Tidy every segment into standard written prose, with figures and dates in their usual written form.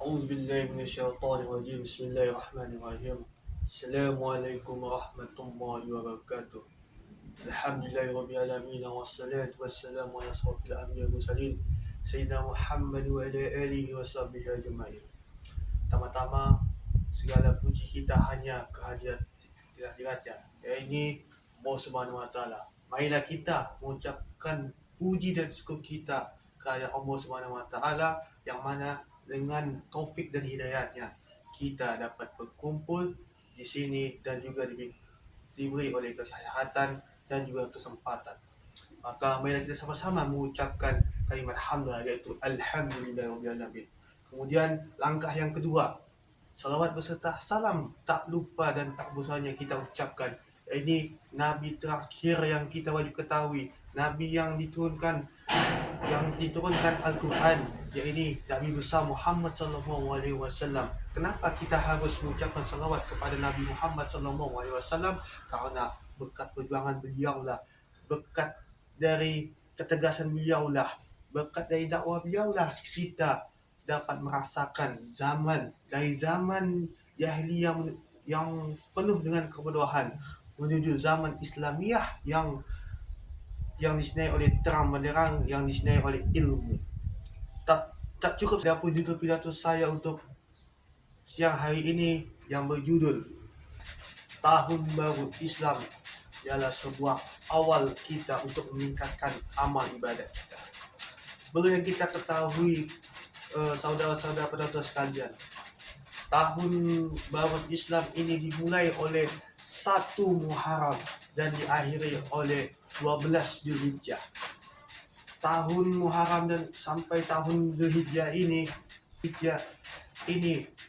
أعوذ بالله من الشيطان الرجيم بسم الله الرحمن الرحيم السلام عليكم ورحمة الله وبركاته الحمد لله رب العالمين والصلاة والسلام على أشرف الأنبياء والمرسلين سيدنا Muhammad wa ala alihi wa sahbihi ajma'in. Pertama-tama segala puji kita hanya kehadiratnya, yaitu Allah Subhanahu wa taala. Marilah kita mengucapkan puji dan syukur kita kepada Allah Subhanahu wa taala yang mana dengan taufik dan hidayahnya kita dapat berkumpul di sini dan juga diberi oleh kesehatan dan juga kesempatan. Maka marilah kita sama-sama mengucapkan kalimat hamdah, yaitu Alhamdulillahirrahmanirrahim. Kemudian langkah yang kedua, salawat beserta salam tak lupa dan tak bosannya kita ucapkan. Ini Nabi terakhir yang kita wajib ketahui, Nabi yang diturunkan Al-Quran, yaitu Nabi besar Muhammad sallallahu alaihi wasallam. Kenapa kita harus mengucapkan salawat kepada Nabi Muhammad sallallahu alaihi wasallam? Karena berkat perjuangan beliaulah, berkat dari ketegasan beliaulah, berkat dari dakwah beliaulah kita dapat merasakan zaman jahiliyah yang penuh dengan kebodohan menuju zaman Islamiyah yang disinari oleh terang benderang, yang disinari oleh ilmu. Tak cukup dapur judul pidato saya untuk siang hari ini yang berjudul Tahun Baru Islam ialah sebuah awal kita untuk meningkatkan amal ibadat kita. Perlu yang kita ketahui, saudara-saudara penonton sekalian, Tahun Baru Islam ini dimulai oleh 1 Muharram dan diakhiri oleh 12 Zulhijjah. Tahun Muharram dan sampai tahun Zulhijjah ini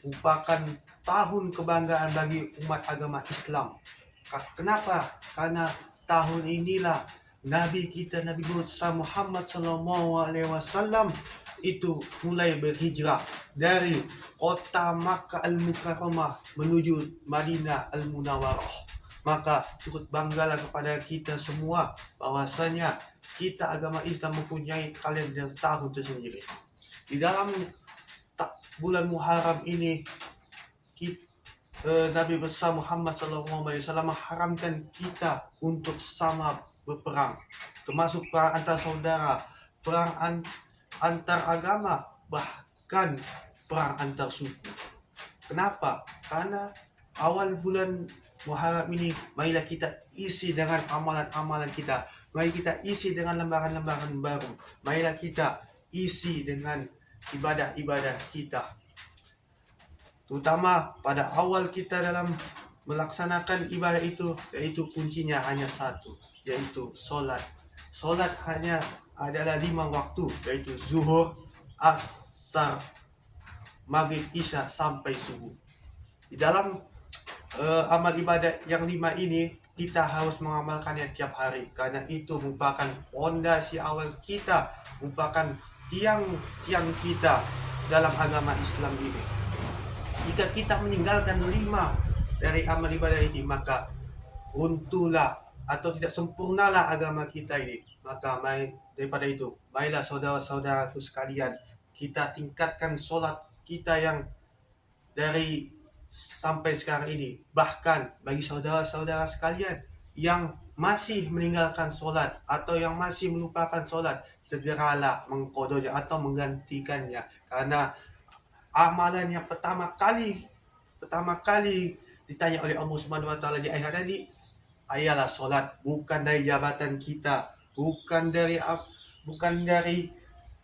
merupakan tahun kebanggaan bagi umat agama Islam. Kenapa? Karena tahun inilah Nabi kita, Nabi besar Muhammad sallallahu alaihi wasallam itu mulai berhijrah dari kota Makkah Al-Mukarramah menuju Madinah Al-Munawwarah. Maka turut banggalah kepada kita semua bahwasanya kita agama Islam mempunyai kalender tahun tersendiri. Di dalam bulan Muharram ini Nabi besar Muhammad SAW mengharamkan kita untuk sama berperang, termasuk perang antar saudara, perang antar agama, bahkan perang antar suku. Kenapa? Karena awal bulan Muharram ini marilah kita isi dengan amalan-amalan kita. Mari kita isi dengan lembaran-lembaran baru. Marilah kita isi dengan ibadah-ibadah kita. Terutama pada awal kita dalam melaksanakan ibadah itu, yaitu kuncinya hanya satu, yaitu solat. Solat hanya adalah 5 waktu, yaitu zuhur, asar, maghrib, isya sampai subuh. Di dalam amal ibadah yang 5 ini kita harus mengamalkannya tiap hari, karena itu merupakan fondasi awal kita, merupakan tiang kita dalam agama Islam ini. Jika kita meninggalkan 5 dari amal ibadah ini, maka runtuhlah atau tidak sempurnalah agama kita ini. Maka daripada itu, marilah saudara-saudaraku sekalian, kita tingkatkan solat kita yang dari sampai sekarang ini. Bahkan bagi saudara-saudara sekalian yang masih meninggalkan solat atau yang masih melupakan solat, segeralah mengqadanya atau menggantikannya, karena amalan yang pertama kali ditanya oleh Allah Subhanahu wa taala di akhirat tadi ialah solat, bukan dari jabatan kita, bukan dari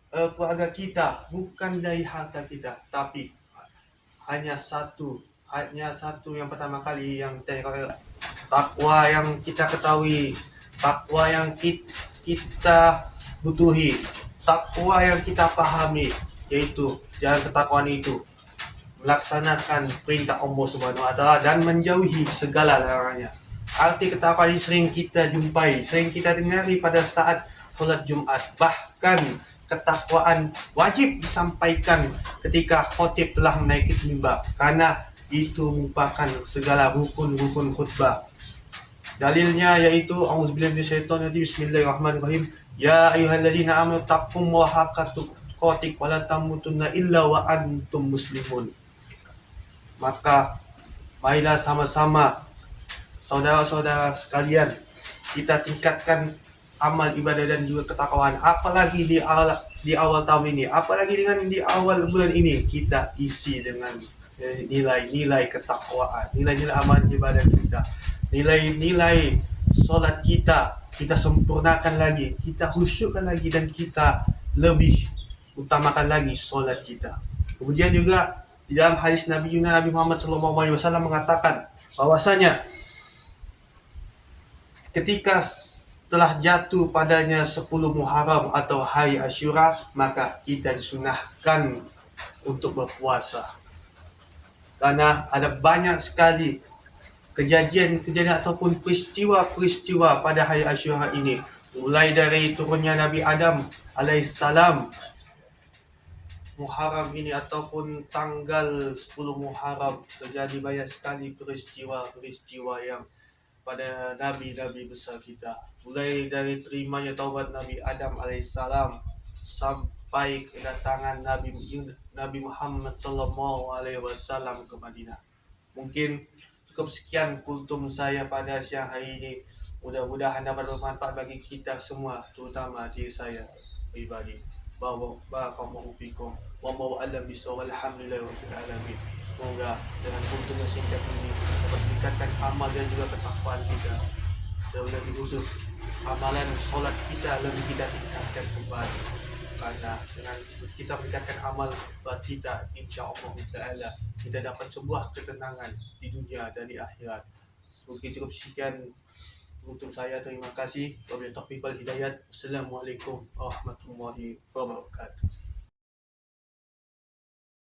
keluarga kita, bukan dari harta kita, tapi hanya satu yang pertama kali yang ditanya, takwa yang kita ketahui, takwa yang kita butuhi, takwa yang kita pahami, yaitu jalan ketakwaan itu melaksanakan perintah Allah Subhanahu wa taala dan menjauhi segala larangannya. Arti ketakwaan ini sering kita jumpai, sering kita dengari pada saat sholat Jumat. Bahkan ketakwaan wajib disampaikan ketika khatib telah menaiki mimbar, karena itu merupakan segala rukun khutbah. Dalilnya yaitu A'udzubillahi minasyaitonir rajim, Bismillahirrahmanirrahim. Ya ayyuhalladzina amanu taqullaha haqqa tuqatih wa la tamutunna illa wa antum muslimun. Maka marilah sama-sama saudara-saudara sekalian kita tingkatkan amal ibadah dan juga ketakwaan, apalagi di awal tahun ini, apalagi dengan di awal bulan ini kita isi dengan nilai-nilai ketakwaan, nilai-nilai amal ibadah kita, nilai-nilai solat kita sempurnakan lagi, kita khusyukkan lagi, dan kita lebih utamakan lagi solat kita. Kemudian juga di dalam hadis Nabi Muhammad SAW mengatakan bahwasanya ketika telah jatuh padanya 10 Muharram atau hari Asyura, maka kita disunahkan untuk berpuasa. Karena ada banyak sekali kejadian-kejadian ataupun peristiwa-peristiwa pada hari Asyura ini. Mulai dari turunnya Nabi Adam alaihissalam Muharram ini ataupun tanggal 10 Muharram, terjadi banyak sekali peristiwa-peristiwa yang pada nabi-nabi besar kita. Mulai dari terimanya taubat Nabi Adam alaihissalam sampai kedatangan Nabi Muhammad sallallahu alaihi wasallam ke Madinah. Mungkin cukup sekian kultum saya pada siang hari ini. Mudah-mudahan dapat bermanfaat bagi kita semua, terutama diri saya pribadi. Barakallahu fikum. Wallahu a'lam bishawab. Alhamdulillah rabbil alamin. Semoga dengan kultum yang singkat ini dapat meningkatkan amal dan juga ketakwaan kita. Dan lebih khusus amalan solat kita lebih kita tingkatkan kembali. Karena dengan kita meningkatkan amal kita, insya-Allah taala kita dapat sebuah ketenangan di dunia dan di akhirat. Mungkin cukup sekian untuk saya. Terima kasih. Wabillahi taufiq wal hidayah. Assalamualaikum warahmatullahi wabarakatuh.